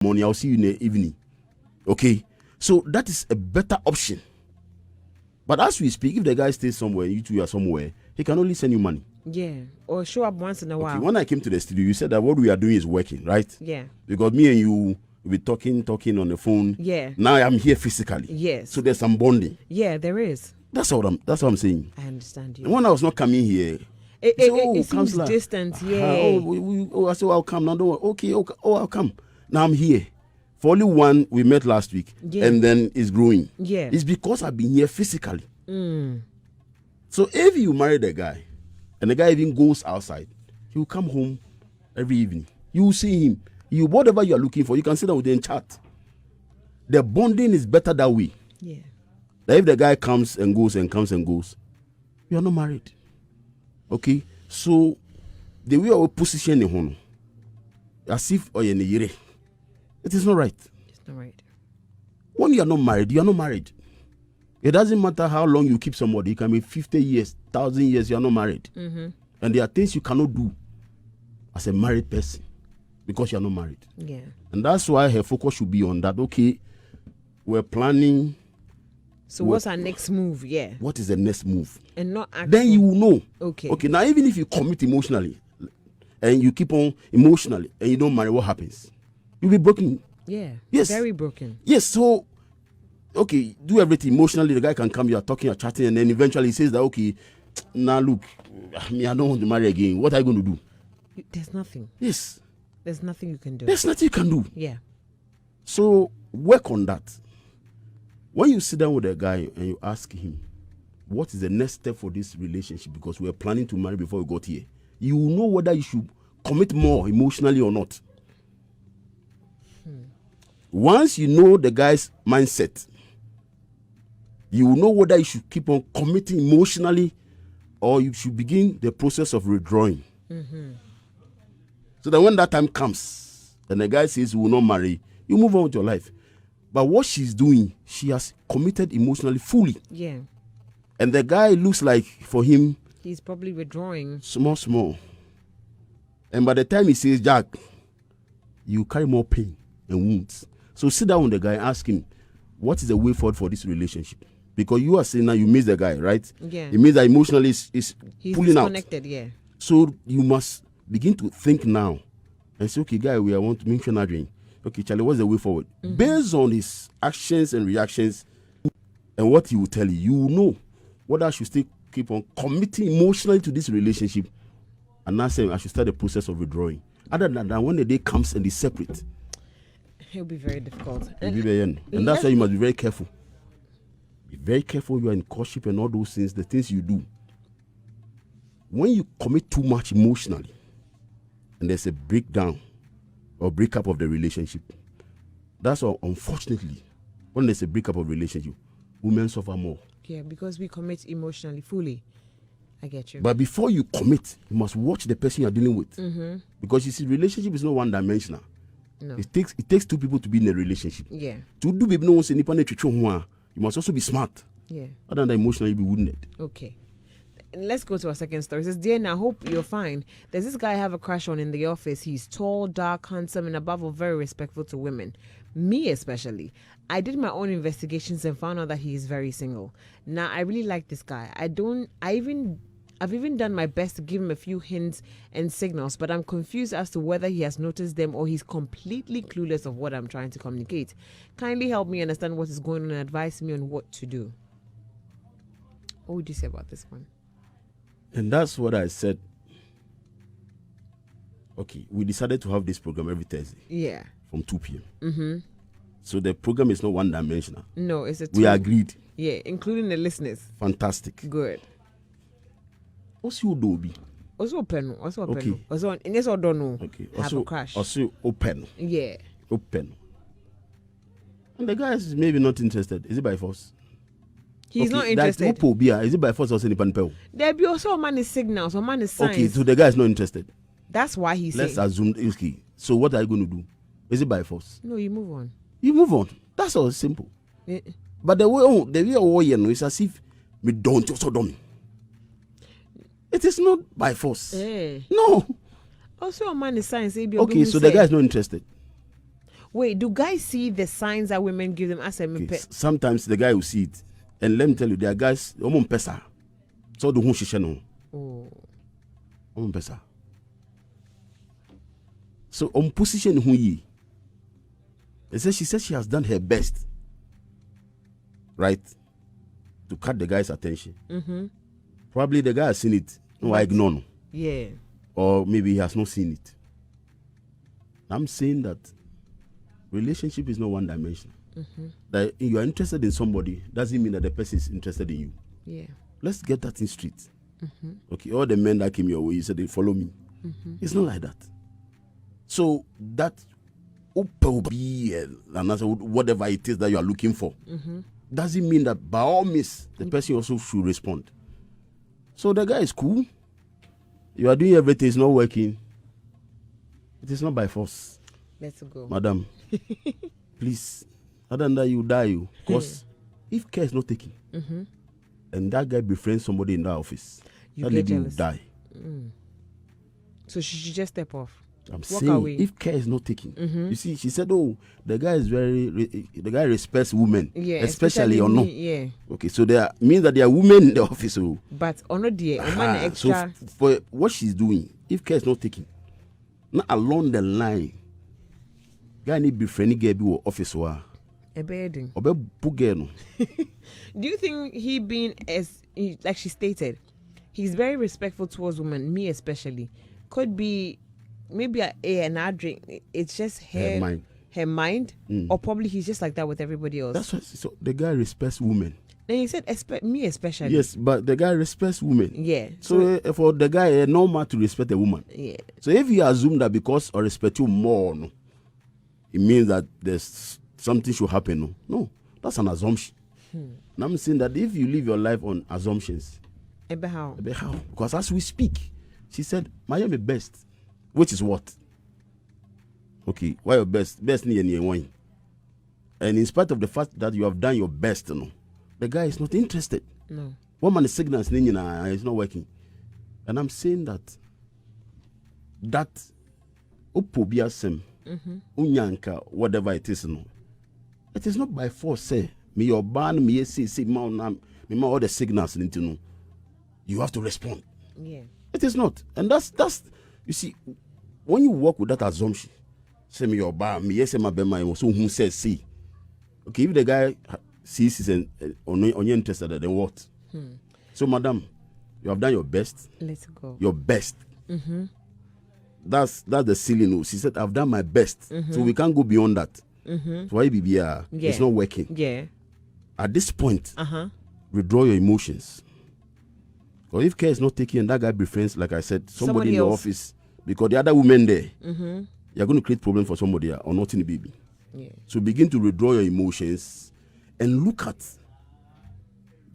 morning, I'll see you in the evening. Okay? So that is a better option. But as we speak, if the guy stays somewhere, you two are somewhere, he can only send you money. Yeah, or show up once in a while. When I came to the studio, you said that what we are doing is working, right? Yeah. Because me and you will be talking on the phone. Yeah. Now I'm here physically. Yes. So there's some bonding. Yeah, there is. That's what I'm saying. I understand you. And when I was not coming here, it seems distant. Yeah. I said, I'll come now. Don't worry. Okay. I'll come. Now I'm here. For only one, we met last week, and then it's growing. Yeah. It's because I've been here physically. Mm. So if you marry the guy, and the guy even goes outside, he will come home every evening. You will see him. Whatever you are looking for, you can sit down with him and chat. The bonding is better that way. Yeah. That if the guy comes and goes and comes and goes, you are not married. Okay? So, the way our position in home, as if you're in a year, it is not right. It's not right. When you are not married, you are not married. It doesn't matter how long you keep somebody. It can be 50 years, 1,000 years, you are not married. Mm-hmm. And there are things you cannot do as a married person because you are not married. Yeah. And that's why her focus should be on that. Okay, we're planning. So what's our next move? Yeah. What is the next move? And not actually. Then you will know. Okay. Okay, now even if you commit emotionally and you keep on emotionally and you don't marry, what happens? You'll be broken. Yeah. Yes. Very broken. Yes, so okay, do everything emotionally. The guy can come, you are talking, you're chatting, and then eventually he says that, okay, now look, I don't want to marry again. What are you going to do? There's nothing. Yes. There's nothing you can do. There's nothing you can do. Yeah. So work on that. When you sit down with a guy and you ask him, what is the next step for this relationship? Because we are planning to marry before we got here. You will know whether you should commit more emotionally or not. Once you know the guy's mindset, you will know whether you should keep on committing emotionally or you should begin the process of withdrawing. Mm-hmm. So that when that time comes and the guy says we will not marry, you move on with your life. But what she's doing, she has committed emotionally fully. Yeah. And the guy looks like for him, he's probably withdrawing. Small. And by the time he says, Jack, you carry more pain and wounds. So sit down with the guy and ask him, what is the way forward for this relationship? Because you are saying now you miss the guy, right? Yeah. It means that emotionally he's He's pulling out. disconnected, yeah. So you must begin to think now and say, okay, guy, we want to mention Adrian. Okay, Charlie, what's the way forward? Mm-hmm. Based on his actions and reactions and what he will tell you, you will know whether I should still keep on committing emotionally to this relationship and not saying I should start the process of withdrawing. Other than that, when the day comes and they separate, it'll be very difficult. And that's why you must be very careful. Be very careful. You are in courtship and all those things, the things you do. When you commit too much emotionally and there's a breakdown or breakup of the relationship, that's why, unfortunately, when there's a breakup of relationship, women suffer more. Yeah, because we commit emotionally fully. I get you. But before you commit, you must watch the person you're dealing with. Mm-hmm. Because you see, relationship is not one-dimensional. No. It takes two people to be in a relationship. Yeah. To do baby no one say you must also be smart. Yeah. Other than that, emotionally be wounded. Okay. Let's go to our second story. It says, Dear, I hope you're fine. There's this guy I have a crush on in the office. He's tall, dark, handsome, and above all, very respectful to women. Me especially. I did my own investigations and found out that he is very single. Now, I really like this guy. I've even done my best to give him a few hints and signals, but I'm confused as to whether he has noticed them or he's completely clueless of what I'm trying to communicate. Kindly help me understand what is going on and advise me on what to do. What would you say about this one? And that's what I said. Okay, we decided to have this program every Thursday. Yeah. From 2 p.m. Mm-hmm. So the program is not one-dimensional. No, it's a two. We agreed. Yeah, including the listeners. Fantastic. Good. What's your doby? Also open. Okay. Also in this order no. Okay. Have a crash. Also open. Yeah. Open. And the guy is maybe not interested. Is it by force? He's not interested. Is it by force or anything? There be also money signals or money signs. Okay, so the guy is not interested. That's why he's saying. Let's assume. Okay. So what are you going to do? Is it by force? No, you move on. You move on. That's all simple. Yeah. But the way it's as if we don't also dummy. It is not by force. Yeah. No. Also, money signs. Okay, so the guy is not interested. Wait, do guys see the signs that women give them as a sometimes the guy will see it. And let me tell you, there are guys, pesa. So the who no. Pesa. So on position who ye. She says she has done her best. Right? To cut the guy's attention. Mm-hmm. Probably the guy has seen it. No, I ignore no. Yeah. Or maybe he has not seen it. I'm saying that relationship is not one dimension. Mm-hmm. That you are interested in somebody doesn't mean that the person is interested in you. Yeah. Let's get that in straight. Mm-hmm. Okay, all the men that came your way, you said they follow me. Mm-hmm. It's not like that. So that whatever it is that you are looking for doesn't mean that by all means the person also should respond. So the guy is cool. You are doing everything, it's not working. It is not by force. Let's go. Madam, please, other than that, you die. Because if care is not taken, and that guy befriends somebody in that office, that lady will die. So she should just step off. I'm saying, if care is not taken, you see, she said, "Oh, the guy respects women, especially or no." Yeah. Okay, so there means that there are women in the office. Oh. But on the extra. So for what she's doing, if care is not taken, not along the line, guy need befriending girl be office wa. A bedding. Obe bugeno. Do you think he being like she stated, he's very respectful towards women, me especially, could be maybe an ad drink? It's just her mind, or probably he's just like that with everybody else. That's what. So the guy respects women. Then he said, me especially. Yes, but the guy respects women. Yeah. So for the guy, normal to respect a woman. Yeah. So if you assume that because I respect you more, no, it means that there's something should happen. No, that's an assumption. And I'm saying that if you live your life on assumptions, how? Because as we speak, she said, "Miami best," which is what? Okay, why your best? Best near wine. And in spite of the fact that you have done your best, no, the guy is not interested. No. One man is signals it's not working. And I'm saying that upobiasem, unyanka, whatever it is, no. It is not by force, say, me your ban, me see, me all the signals into no. You have to respond. Yeah. It is not. And that's you see, when you work with that assumption, say me your ban, me say my bema, so who says see. Okay, if the guy sees is on interested, then what? So, madam, you have done your best. Let's go. Your best. That's the ceiling. She said, I've done my best. So we can't go beyond that. So why it's not working. Yeah. At this point, withdraw your emotions. Or if care is not taken and that guy befriends, like I said, somebody in the office, because the other women there, you're going to create problem for somebody or not in the baby. Yeah. So begin to withdraw your emotions and look at,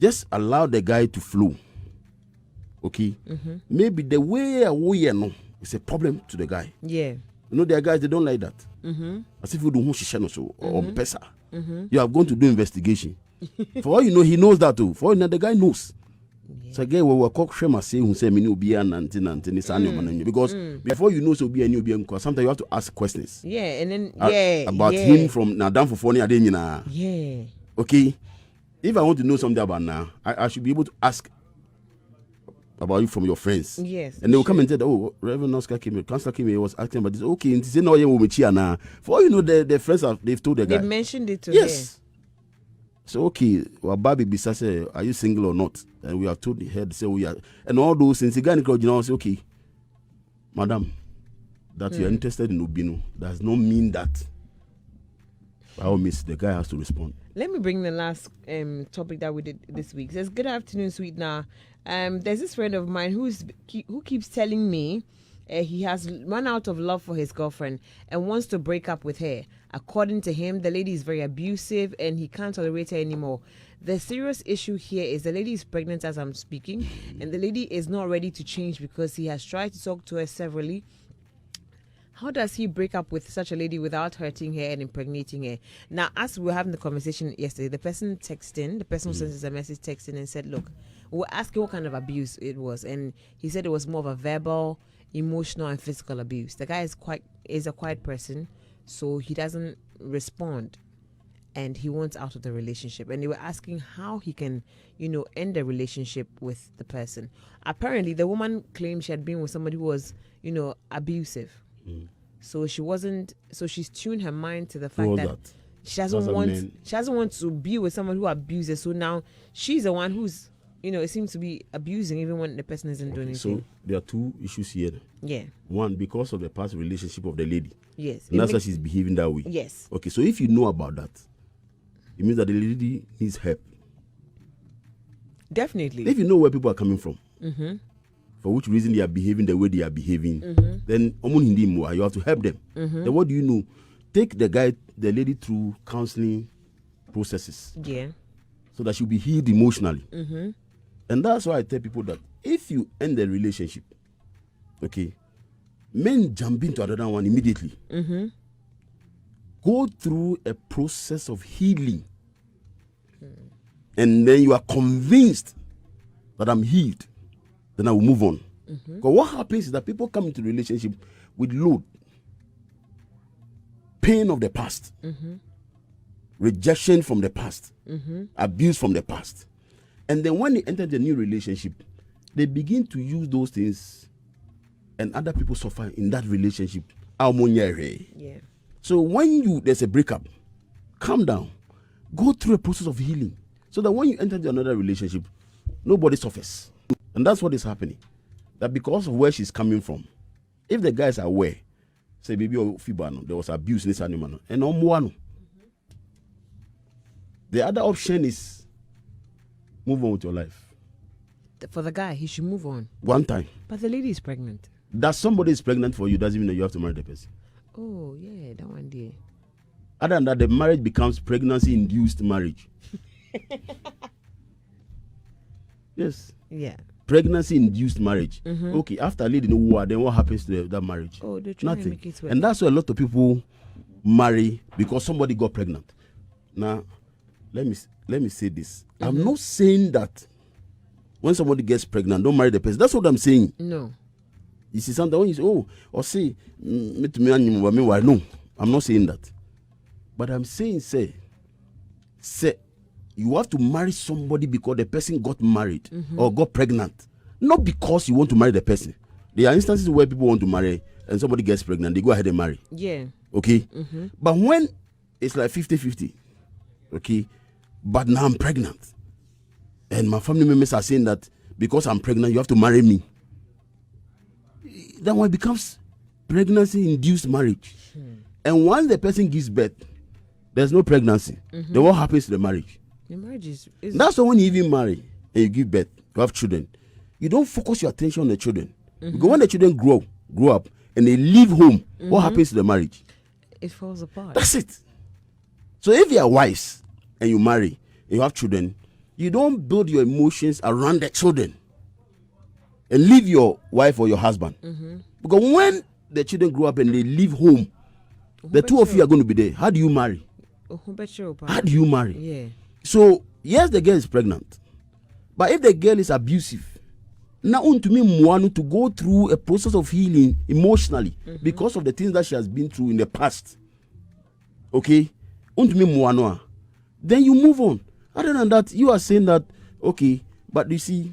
just allow the guy to flow. Okay? Maybe the way we know is a problem to the guy. Yeah. You know, there are guys, they don't like that. As if you don't so or pesa. You are going to do investigation. For all you know, he knows that too. For all you know, the guy knows. Yeah. So again, we were called Shema say who say me be because before you know so be any because sometimes you have to ask questions. Yeah, and then about him from now down for funny adena. Yeah. Okay. If I want to know something about now, I should be able to ask about you from your friends. Yes. And they will come and say, "Oh, Reverend Oscar came here, Councillor came here, was acting about this." Okay, and say no, now. For all you know, the friends they've told the guy. They mentioned it to yes. Her. So okay, well, Baby Bisa say, "Are you single or not?" And we have told her to say we are, and all those things. The guy say, "Okay, madam, that you are interested in Ubino does not mean that." By all means, the guy has to respond. Let me bring the last topic that we did this week. It says, "Good afternoon, sweetener. There's this friend of mine who keeps telling me he has run out of love for his girlfriend and wants to break up with her. According to him, the lady is very abusive and he can't tolerate her anymore. The serious issue here is the lady is pregnant as I'm speaking, and the lady is not ready to change because he has tried to talk to her severally. How does he break up with such a lady without hurting her and impregnating her?" Now, as we were having the conversation yesterday, the person who sent us a message texted and said, "Look, we're asking what kind of abuse it was." And he said it was more of a verbal, emotional, and physical abuse. The guy is a quiet person, so he doesn't respond, and he wants out of the relationship, and they were asking how he can, end the relationship with the person. Apparently the woman claimed she had been with somebody who was, abusive. So she's tuned her mind to the fact that she doesn't want to be with someone who abuses. So now she's the one who's, it seems to be abusing even when the person isn't doing anything. So there are two issues here. Yeah. One, because of the past relationship of the lady. Yes. And that's why she's behaving that way. Yes. Okay, so if you know about that, it means that the lady needs help. Definitely. If you know where people are coming from, for which reason they are behaving the way they are behaving, then you have to help them. Then what do you know? Take the lady through counseling processes. Yeah. So that she'll be healed emotionally. And that's why I tell people that if you end the relationship, okay, men jump into another one immediately. Go through a process of healing. And then you are convinced that I'm healed. Then I will move on. Because what happens is that people come into relationship with load, pain of the past, rejection from the past, abuse from the past. And then when they enter the new relationship, they begin to use those things, and other people suffer in that relationship. Yeah. So when there's a breakup, calm down, go through a process of healing, so that when you enter another relationship, nobody suffers. And that's what is happening. That because of where she's coming from, if the guys are aware, say, baby, there was abuse in this animal, and the other option is move on with your life. For the guy, he should move on. One time. But the lady is pregnant. That somebody is pregnant for you doesn't mean that you have to marry the person. Oh, yeah, that one day. Other than that, the marriage becomes pregnancy-induced marriage. Yes. Yeah. Pregnancy-induced marriage. Okay, after leading the war, then what happens to that marriage? Oh, they're trying Nothing. to make it work. And that's why a lot of people marry because somebody got pregnant. Now, let me say this. I'm not saying that when somebody gets pregnant, don't marry the person. That's what I'm saying. No. You see something when you say, no, I'm not saying that. But I'm saying, say, you have to marry somebody because the person got married or got pregnant. Not because you want to marry the person. There are instances where people want to marry and somebody gets pregnant, they go ahead and marry. Yeah. Okay? But when it's like 50-50, okay, but now I'm pregnant, and my family members are saying that because I'm pregnant, you have to marry me. Then when it becomes pregnancy-induced marriage, and once the person gives birth, there's no pregnancy. Then what happens to the marriage? The marriage is That's why when you even marry and you give birth, you have children, you don't focus your attention on the children. Because when the children grow up, and they leave home, what happens to the marriage? It falls apart. That's it. So if you are wise and you marry and you have children, you don't build your emotions around the children and leave your wife or your husband. Because when the children grow up and they leave home, the two of you are going to be there. How do you marry? How do you marry? Yeah. So, yes, the girl is pregnant. But if the girl is abusive, now to me, to go through a process of healing emotionally because of the things that she has been through in the past. Okay? Then you move on. Other than that, you are saying that, okay, but you see,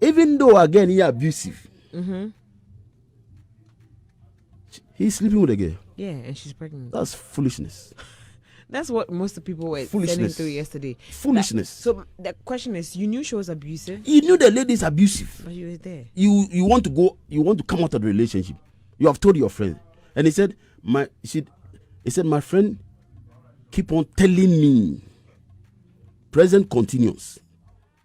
even though again he is abusive, he's sleeping with a girl. Yeah, and she's pregnant. That's foolishness. That's what most of the people were sending through yesterday. Foolishness. So the question is, you knew she was abusive? You knew the lady is abusive. But you were there. You want to come out of the relationship. You have told your friend. And he said, my friend keep on telling me. Present continuous.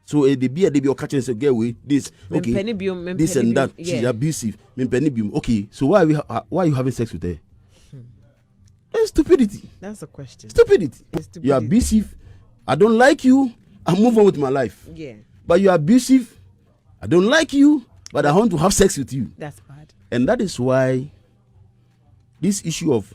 So they be catching say girl with this, okay, this and that. Yeah. She's abusive. Okay, so why are you having sex with her? That's stupidity. That's a question. Stupidity. You're abusive. I don't like you. I move on with my life. Yeah. But you're abusive. I don't like you, but I want to have sex with you. That's bad. And that is why this issue of